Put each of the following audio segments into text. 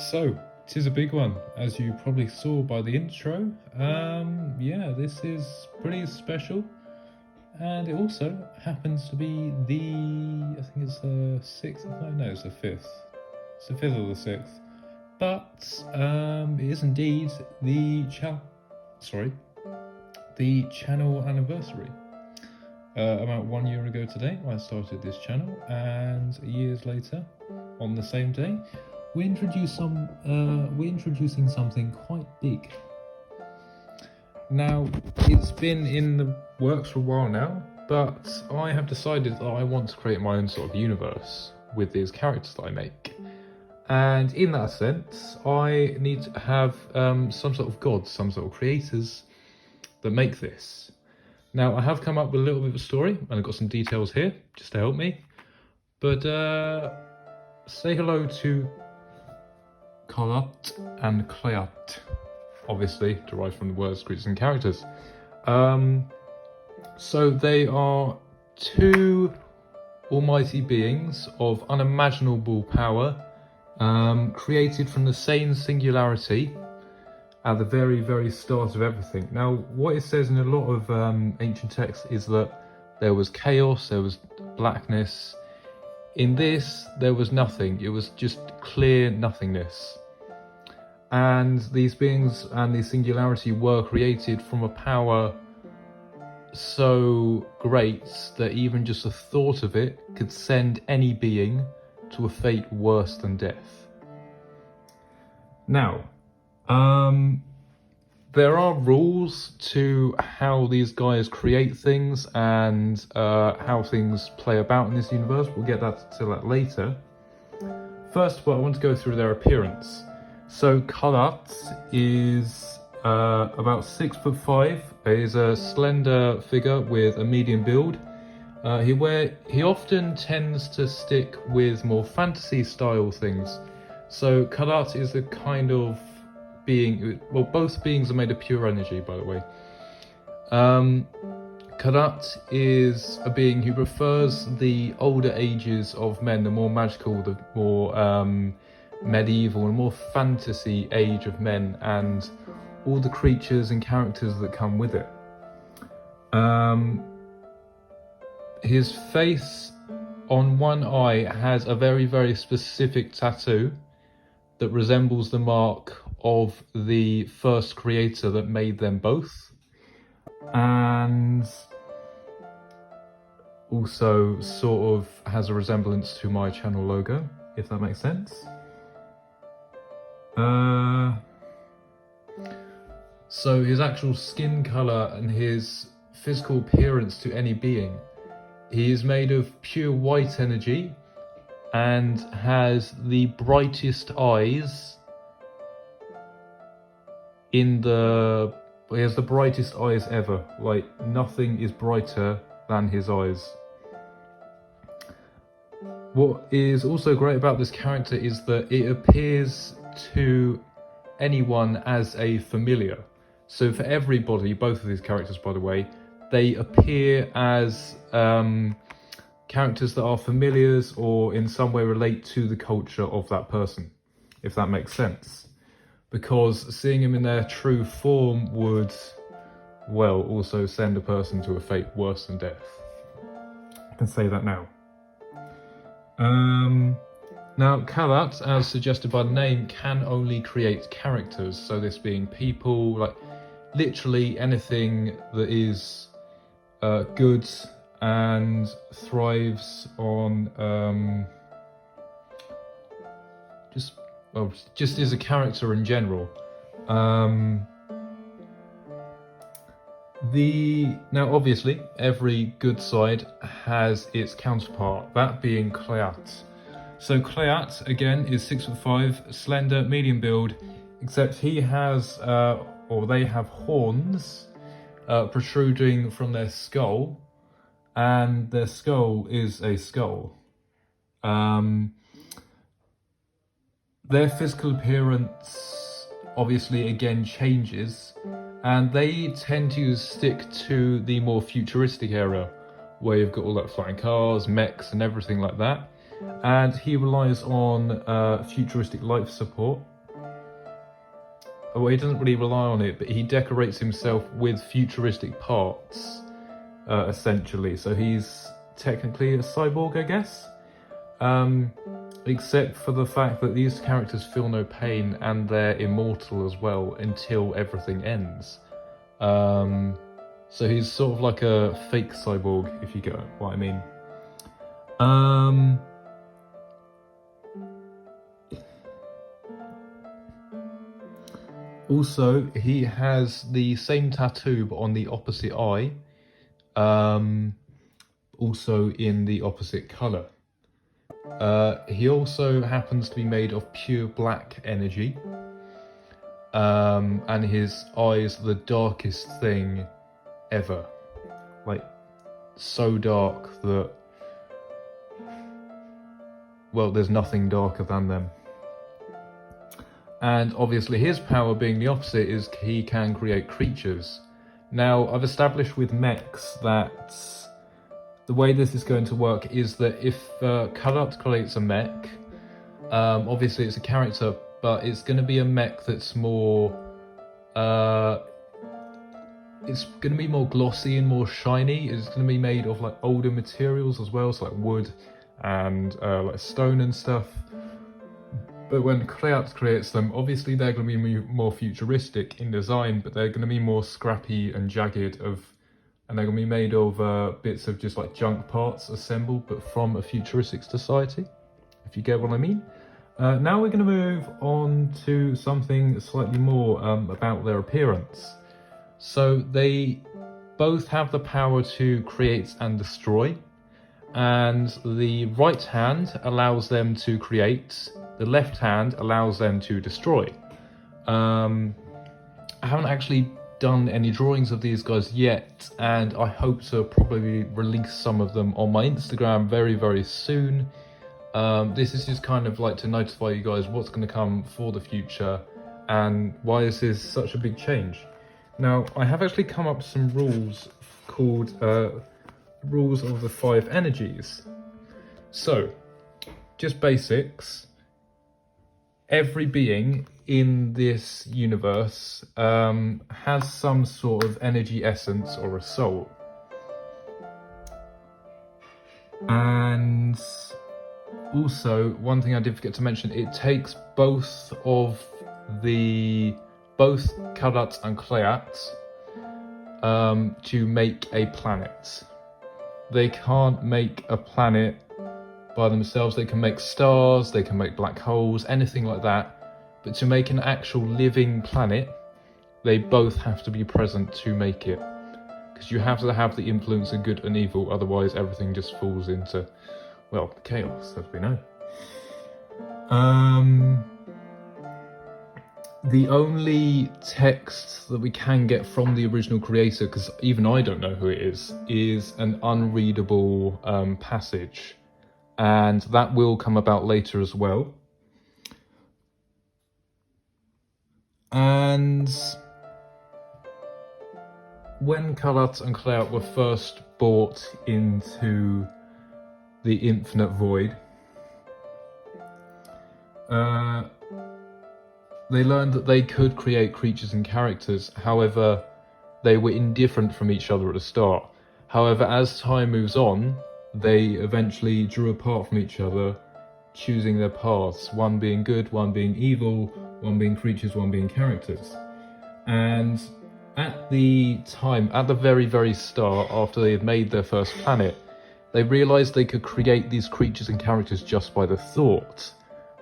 So, it is a big one, as you probably saw by the intro. Yeah, this is pretty special, and it also happens to be I think it's the 6th, no, it's the 5th. It's the 5th or the 6th. But, it is indeed the channel anniversary. About 1 year ago today, I started this channel, and years later, on the same day, we're introducing something quite big. Now, it's been in the works for a while now, but I have decided that I want to create my own sort of universe with these characters that I make. And in that sense, I need to have some sort of gods, some sort of creators that make this. Now, I have come up with a little bit of a story, and I've got some details here, just to help me. But, say hello to Kalat and Cleat, obviously derived from the words creatures and characters. So they are two almighty beings of unimaginable power, created from the same singularity at the very, very start of everything. Now, what it says in a lot of ancient texts is that there was chaos, there was blackness. In this, there was nothing. It was just clear nothingness. And these beings and the singularity were created from a power so great that even just the thought of it could send any being to a fate worse than death. Now, there are rules to how these guys create things and how things play about in this universe. We'll get to that later. First of all, I want to go through their appearance. So Kalat is about 6'5". He's a slender figure with a medium build. He often tends to stick with more fantasy style things. So Kalat is the kind of being, well, both beings are made of pure energy, by the way. Kalat is a being who prefers the older ages of men, the more magical, the more medieval and more fantasy age of men, and all the creatures and characters that come with it. His face on one eye has a very, very specific tattoo that resembles the mark of the first creator that made them both, and also sort of has a resemblance to my channel logo, if that makes sense. So his actual skin color and his physical appearance to any being, he is made of pure white energy and has the brightest eyes he has the brightest eyes ever. Like, nothing is brighter than his eyes. What is also great about this character is that it appears to anyone as a familiar. So for everybody, both of these characters, by the way, they appear as characters that are familiars or in some way relate to the culture of that person, if that makes sense. Because seeing them in their true form would, well, also send a person to a fate worse than death. I can say that now. Now, Kalat, as suggested by the name, can only create characters. So this being people, like literally anything that is good and thrives on just as a character in general. Now obviously every good side has its counterpart, that being Cleat. So Cleat again is 6'5", slender, medium build, except he has or they have horns protruding from their skull, and their skull is a skull. Their physical appearance obviously again changes, and they tend to stick to the more futuristic era, where you've got all that flying cars, mechs and everything like that. And he relies on futuristic life support, well, he doesn't really rely on it, but he decorates himself with futuristic parts, essentially. So he's technically a cyborg, I guess. Except for the fact that these characters feel no pain and they're immortal as well until everything ends. So he's sort of like a fake cyborg, if you get what I mean. Also, he has the same tattoo but on the opposite eye, also in the opposite colour. He also happens to be made of pure black energy, and his eyes are the darkest thing ever. Like, so dark that, well, there's nothing darker than them. And obviously his power being the opposite is he can create creatures. Now, I've established with mechs that the way this is going to work is that if Karat creates a mech, obviously it's a character, but it's going to be a mech that's more, it's going to be more glossy and more shiny. It's going to be made of like older materials as well, so like wood and like stone and stuff. But when Kreat creates them, obviously they're going to be more futuristic in design, but they're going to be more scrappy and jagged and they're going to be made of bits of just like junk parts assembled, but from a futuristic society, if you get what I mean. Now we're going to move on to something slightly more about their appearance. So they both have the power to create and destroy, and the right hand allows them to create, the left hand allows them to destroy. I haven't actually done any drawings of these guys yet, and I hope to probably release some of them on my Instagram very, very soon. This is just kind of like to notify you guys what's going to come for the future and why this is such a big change. Now, I have actually come up with some rules called Rules of the 5 Energies. So, just basics. Every being in this universe has some sort of energy essence or a soul. And also, one thing I did forget to mention, it takes both Karat and Kreat to make a planet. They can't make a planet by themselves. They can make stars, they can make black holes, anything like that. But to make an actual living planet, they both have to be present to make it. Because you have to have the influence of good and evil, otherwise everything just falls into, well, chaos, as we know. The only text that we can get from the original creator, because even I don't know who it is an unreadable passage. And that will come about later as well. And when Karat and Kreat were first brought into the Infinite Void, they learned that they could create creatures and characters. However, they were indifferent from each other at the start. However, as time moves on, they eventually drew apart from each other, choosing their paths, one being good, one being evil, one being creatures, one being characters. And at the time, at the very, very start, after they had made their first planet, they realised they could create these creatures and characters just by the thought.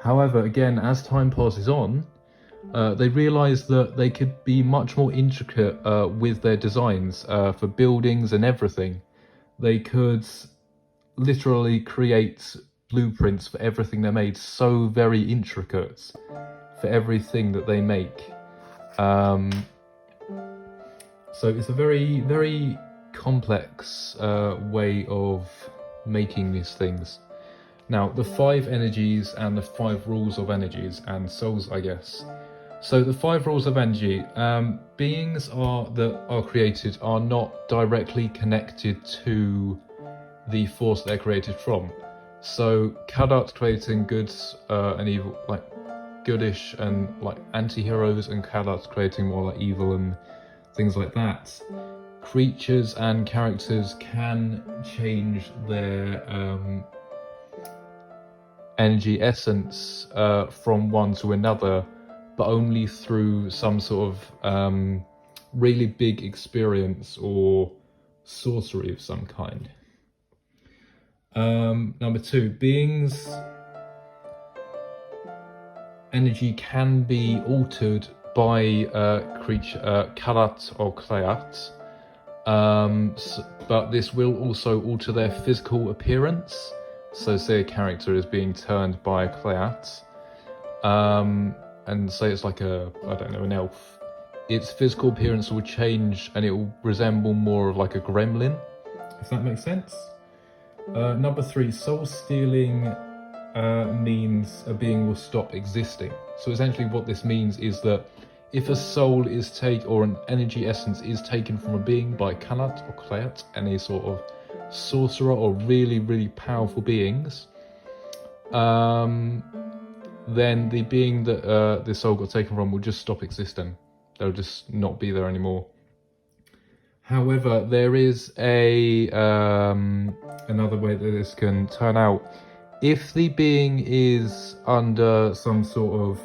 However, again, as time passes on, they realised that they could be much more intricate with their designs for buildings and everything. They could literally create blueprints for everything they made, so very intricate for everything that they make. So it's a very, very complex way of making these things. Now, the 5 energies and the 5 rules of energies and souls, I guess. So the 5 rules of energy, beings that are created are not directly connected to the force they're created from. So Karat creating good and evil, like goodish and like anti-heroes, and Kalat creating more like evil and things like that. Creatures and characters can change their energy essence from one to another, but only through some sort of really big experience or sorcery of some kind. Number 2, beings' energy can be altered by creature Kalat or Kleat. But this will also alter their physical appearance. So say a character is being turned by a Kleat, and say it's like an elf. Its physical appearance will change and it will resemble more of like a gremlin, if that makes sense. Number 3, soul stealing means a being will stop existing. So essentially what this means is that if a soul is or an energy essence is taken from a being by Kalat or Kleat, any sort of sorcerer or really, really powerful beings, then the being that the soul got taken from will just stop existing. They'll just not be there anymore. However, there is another way that this can turn out. If the being is under some sort of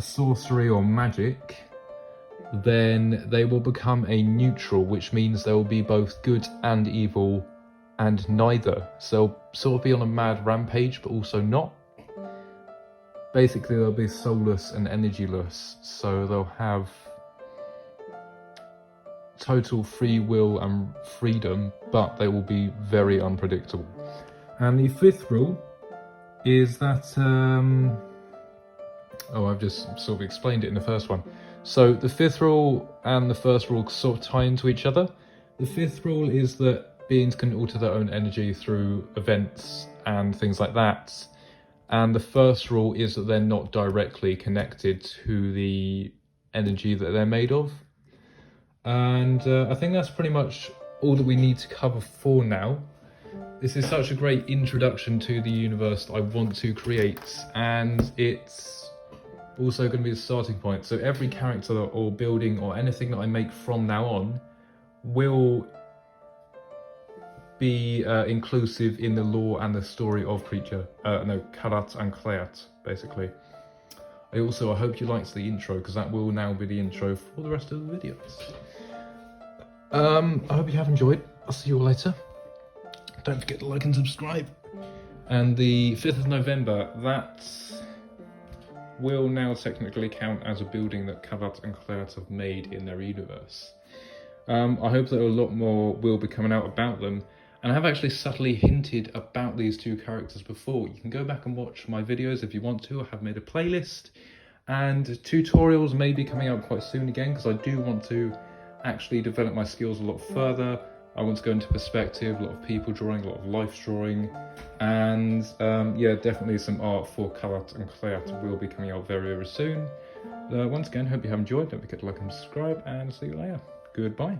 sorcery or magic, then they will become a neutral, which means they will be both good and evil and neither. So they'll sort of be on a mad rampage, but also not. Basically, they'll be soulless and energyless, so they'll have total free will and freedom, but they will be very unpredictable. And the 5th rule is that I've just sort of explained it in the first one. So the 5th rule and the 1st rule sort of tie into each other. The 5th rule is that beings can alter their own energy through events and things like that. And the 1st rule is that they're not directly connected to the energy that they're made of. And I think that's pretty much all that we need to cover for now. This is such a great introduction to the universe that I want to create, and it's also going to be a starting point. So every character or building or anything that I make from now on will be inclusive in the lore and the story of Kalat and Kleat, basically. I hope you liked the intro, because that will now be the intro for the rest of the videos. I hope you have enjoyed. I'll see you all later. Don't forget to like and subscribe. And the 5th of November, that will now technically count as a building that Kalat and Kleat have made in their universe. I hope that a lot more will be coming out about them. And I have actually subtly hinted about these 2 characters before. You can go back and watch my videos if you want to. I have made a playlist. And tutorials may be coming out quite soon again, because I do want to actually develop my skills a lot further. I want to go into perspective, a lot of people drawing, a lot of life drawing, and yeah, definitely some art for Kalat and Kleat will be coming out very, very soon. Once again, hope you have enjoyed. Don't forget to like and subscribe, and see you later. Goodbye.